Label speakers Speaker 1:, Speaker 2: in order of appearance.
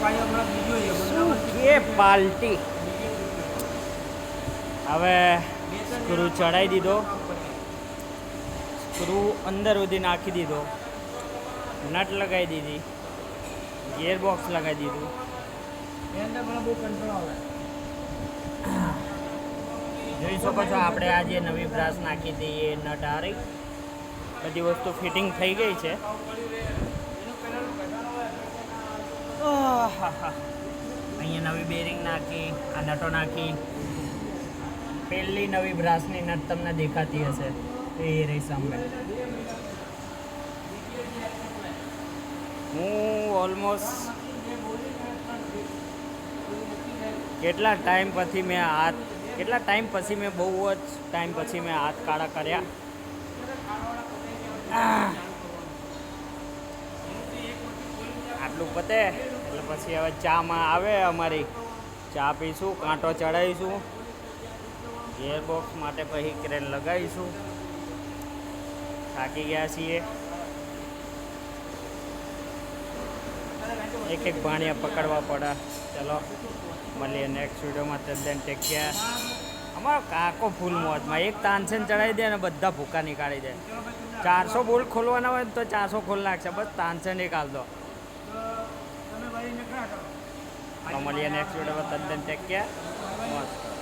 Speaker 1: કે પાલ્ટી હવે સ્ક્રૂ ચડાવી દીધો, સ્ક્રૂ અંદર સુધી નાખી દીધો, નટ લગાવી દીધી, ગિયર બોક્સ લગાવી દીધું. જોઈ શકો છો આપણે આ જે નવી બ્રાસ નાખી હતી એ નટ હારી બધી વસ્તુ ફિટિંગ થઈ ગઈ છે. અહીંયા નવી બેરિંગ નાખી, આ નટો નાખી. પહેલી નવી બ્રાસની નટ તમને દેખાતી હશે એ રહી સામે. હું ઓલમોસ્ટ કેટલા ટાઈમ પછી મેં બહુ જ ટાઈમ પછી મેં હાથ કાળા કર્યા. આટલું પતે એટલે પછી હવે ચામાં આવે અમારી ચા પીશું, કાંટો ચડાવીશું, ગિયરબોક્સ માટે પછી ક્રેન લગાવીશું. થાકી ગયા છીએ. એક એક ભાણિયા પકડવા પડે. ચલો મળીએ નેક્સ્ટ વિડીયોમાં. તદ્દન ટેક કેર. અમારો કાકો ફૂલ મોજમાં એક તાનસેન ચડાવી દે અને બધા ભૂકા નીકાળી દે. 400 બોલ્ટ ખોલવાના હોય તો 400 ખોલ નાખશે, બસ તાનસેન એક હાલ દો. મળીએ નેક્સ્ટ વિડીયોમાં. તદ્દન ટેક કેર. મસ્ત.